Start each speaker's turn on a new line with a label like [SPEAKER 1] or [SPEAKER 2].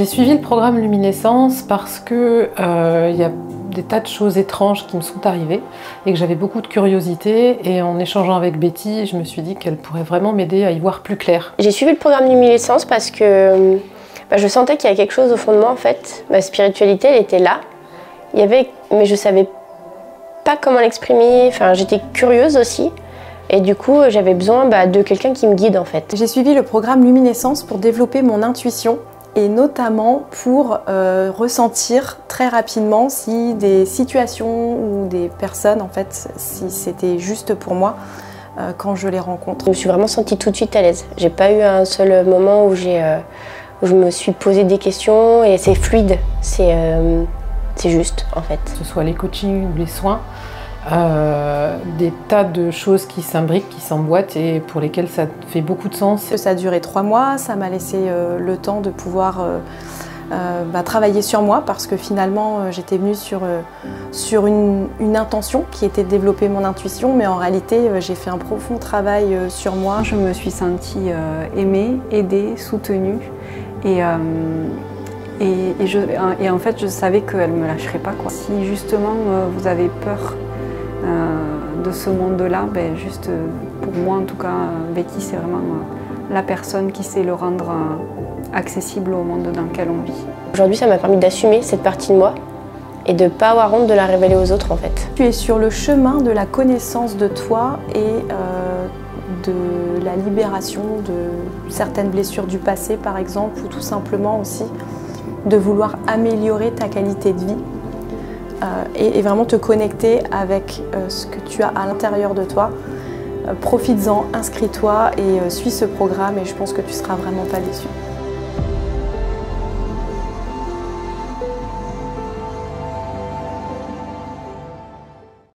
[SPEAKER 1] J'ai suivi le programme Luminescence parce que il y a des tas de choses étranges qui me sont arrivées et que j'avais beaucoup de curiosité, et en échangeant avec Betty, je me suis dit qu'elle pourrait vraiment m'aider à y voir plus clair.
[SPEAKER 2] J'ai suivi le programme Luminescence parce que je sentais qu'il y a quelque chose au fond de moi en fait. Ma spiritualité, elle était là. Mais je savais pas comment l'exprimer, enfin, j'étais curieuse aussi. Et du coup, j'avais besoin de quelqu'un qui me guide en fait.
[SPEAKER 3] J'ai suivi le programme Luminescence pour développer mon intuition et notamment pour ressentir très rapidement si des situations ou des personnes, en fait, si c'était juste pour moi quand je les rencontre.
[SPEAKER 2] Je me suis vraiment sentie tout de suite à l'aise. J'ai pas eu un seul moment où je me suis posé des questions, et c'est fluide, c'est juste en fait.
[SPEAKER 1] Que ce soit les coachings ou les soins, des tas de choses qui s'imbriquent, qui s'emboîtent et pour lesquelles ça fait beaucoup de sens.
[SPEAKER 3] Ça a duré 3 mois, ça m'a laissé le temps de pouvoir travailler sur moi, parce que finalement j'étais venue sur une intention qui était de développer mon intuition, mais en réalité j'ai fait un profond travail sur moi.
[SPEAKER 4] Je me suis sentie aimée, aidée, soutenue, et en fait je savais qu'elle ne me lâcherait pas, quoi. Si justement vous avez peur de ce monde-là, juste pour moi en tout cas, Betty c'est vraiment la personne qui sait le rendre accessible au monde dans lequel on vit.
[SPEAKER 2] Aujourd'hui ça m'a permis d'assumer cette partie de moi et de ne pas avoir honte de la révéler aux autres en fait.
[SPEAKER 3] Tu es sur le chemin de la connaissance de toi et de la libération de certaines blessures du passé par exemple, ou tout simplement aussi de vouloir améliorer ta qualité de vie. Et vraiment te connecter avec ce que tu as à l'intérieur de toi. Profites-en, inscris-toi et suis ce programme, et je pense que tu ne seras vraiment pas déçu.